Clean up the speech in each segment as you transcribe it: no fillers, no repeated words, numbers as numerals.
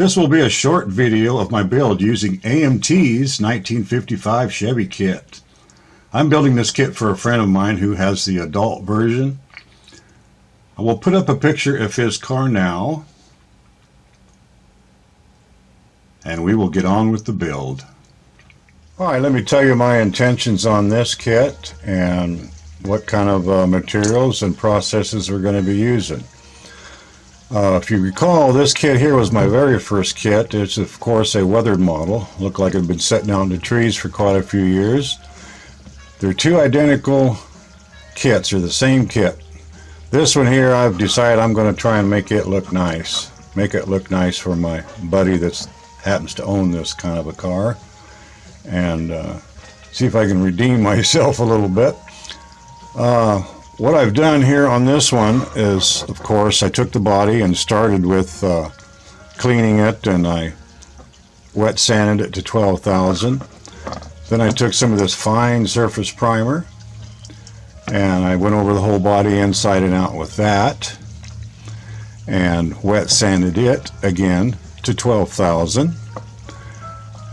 This will be a short video of my build using AMT's 1955 Chevy kit. I'm building this kit for a friend of mine who has the adult version. I will put up a picture of his car now, and we will get on with the build. Alright, let me tell you my intentions on this kit and what kind of materials and processes we're going to be using. If you recall, this kit here was my very first kit. It's of course a weathered model. Looked like it had been sitting out in the trees for quite a few years. They're two identical kits, they're the same kit. This one here, I've decided I'm going to try and make it look nice. Make it look nice for my buddy that happens to own this kind of a car. And see if I can redeem myself a little bit. What I've done here on this one is, of course, I took the body and started with cleaning it, and I wet sanded it to 12,000. Then I took some of this fine surface primer and I went over the whole body inside and out with that and wet sanded it again to 12,000.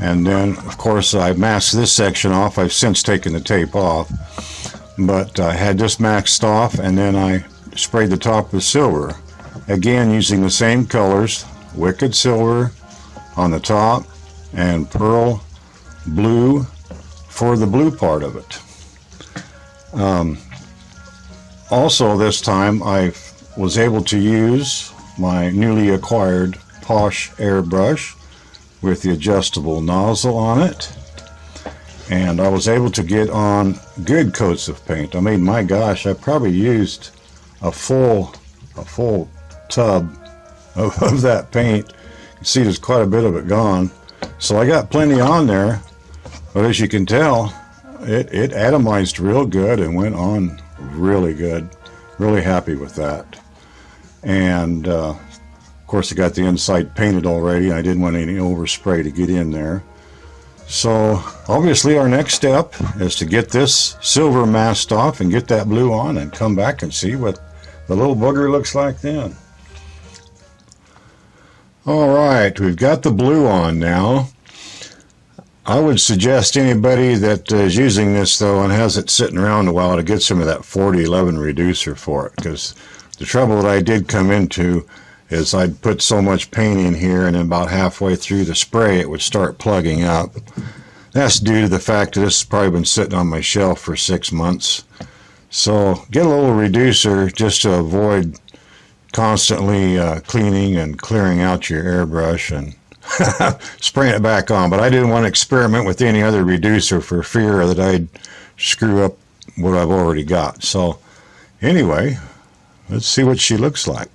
And then, of course, I masked this section off. I've since taken the tape off. But I had this maxed off, and then I sprayed the top with silver. Again, using the same colors, Wicked Silver on the top and Pearl Blue for the blue part of it. Also this time I was able to use my newly acquired Posh airbrush with the adjustable nozzle on it. And I was able to get on good coats of paint. I mean, my gosh, I probably used a full tub of that paint. You can see there's quite a bit of it gone. So I got plenty on there, but as you can tell, it atomized real good and went on really good. Really happy with that. And of course I got the inside painted already. I didn't want any overspray to get in there. So obviously our next step is to get this silver masked off and get that blue on and come back and see what the little booger looks like then. Alright, we've got the blue on now. I would suggest anybody that is using this though and has it sitting around a while to get some of that 4011 reducer for it, because the trouble that I did come into is I'd put so much paint in here and then about halfway through the spray it would start plugging up. That's due to the fact that this has probably been sitting on my shelf for 6 months. So get a little reducer just to avoid constantly cleaning and clearing out your airbrush and spraying it back on. But I didn't want to experiment with any other reducer for fear that I'd screw up what I've already got. So anyway, let's see what she looks like.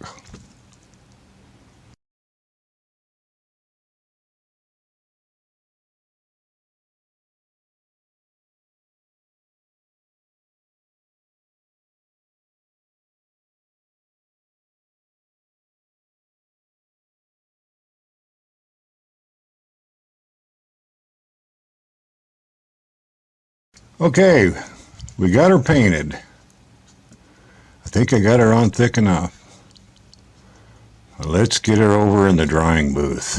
Okay, we got her painted. I think I got her on thick enough. Let's get her over in the drying booth.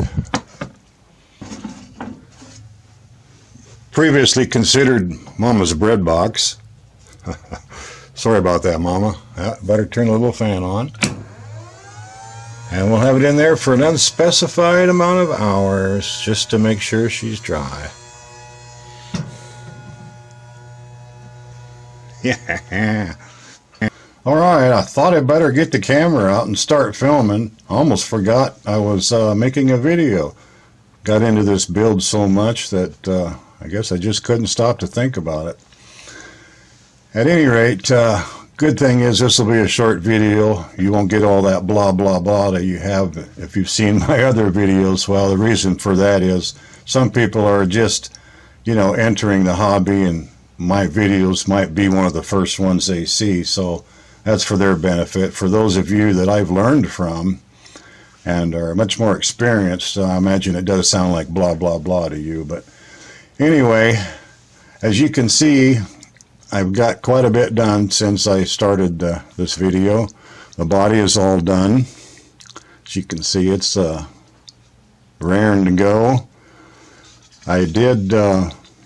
Previously considered Mama's bread box. Sorry about that, Mama. Better turn the little fan on. And we'll have it in there for an unspecified amount of hours just to make sure she's dry. Yeah. Alright, I thought I'd better get the camera out and start filming. I almost forgot I was making a video. Got into this build so much that I guess I just couldn't stop to think about it. At any rate, good thing is this will be a short video. You won't get all that blah blah blah that you have if you've seen my other videos. Well, the reason for that is some people are just, entering the hobby, and my videos might be one of the first ones they see, so that's for their benefit. For those of you that I've learned from and are much more experienced, I imagine it does sound like blah blah blah to you. But anyway, as you can see, I've got quite a bit done since I started this video. The body is all done. As you can see, it's raring to go. I did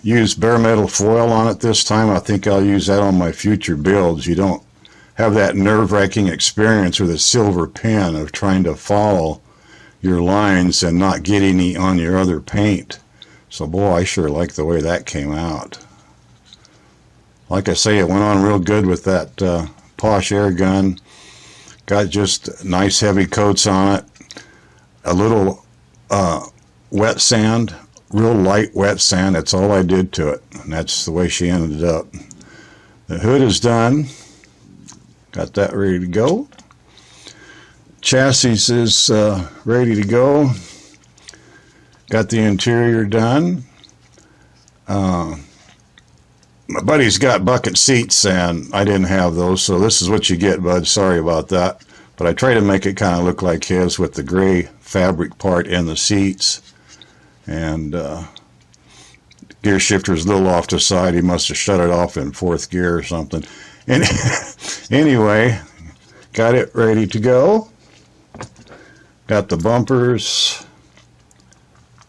use bare metal foil on it this time. I think I'll use that on my future builds. You don't have that nerve-wracking experience with a silver pen of trying to follow your lines and not get any on your other paint. So boy, I sure like the way that came out. Like I say, it went on real good with that Posh air gun. Got just nice heavy coats on it. A little wet sand, real light wet sand. That's all I did to it. And that's the way she ended up. The hood is done. Got that ready to go. Chassis is ready to go. Got the interior done. My buddy's got bucket seats and I didn't have those, so this is what you get, bud. Sorry about that. But I try to make it kind of look like his with the gray fabric part in the seats. And gear shifter's a little off to the side. He must have shut it off in 4th gear or something. And anyway, got it ready to go. Got the bumpers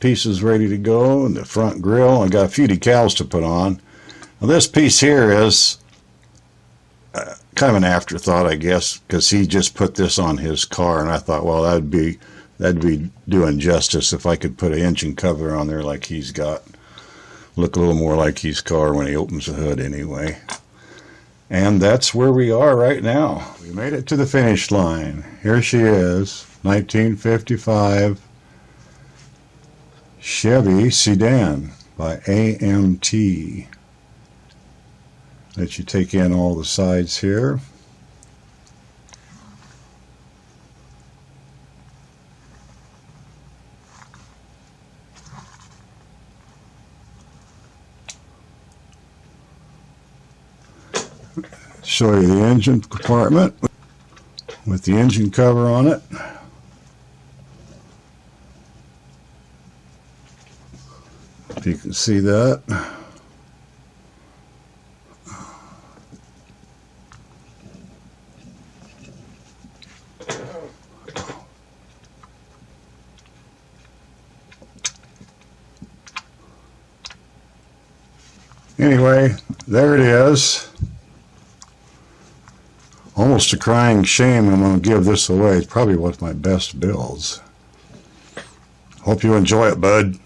pieces ready to go, and the front grille. I got a few decals to put on. Now this piece here is kind of an afterthought, I guess, because he just put this on his car, and I thought, well, that'd be doing justice if I could put an engine cover on there like he's got. Look a little more like his car when he opens the hood anyway. And that's where we are right now. We made it to the finish line. Here she is, 1955 Chevy sedan by AMT. Let you take in all the sides here. Show you the engine compartment with the engine cover on it. If you can see that. Anyway, there it is. Almost a crying shame I'm going to give this away. It's probably one of my best builds. Hope you enjoy it, bud.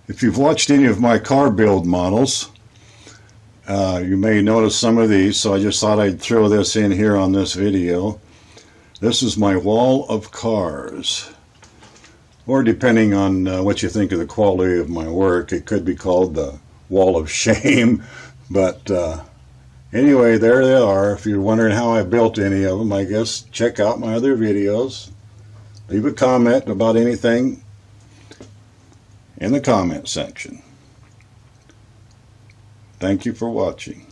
If you've watched any of my car build models, you may notice some of these, so I just thought I'd throw this in here on this video. This is my wall of cars. Or depending on what you think of the quality of my work, it could be called the wall of shame. But anyway, there they are. If you're wondering how I built any of them, I guess check out my other videos. Leave a comment about anything in the comment section. Thank you for watching.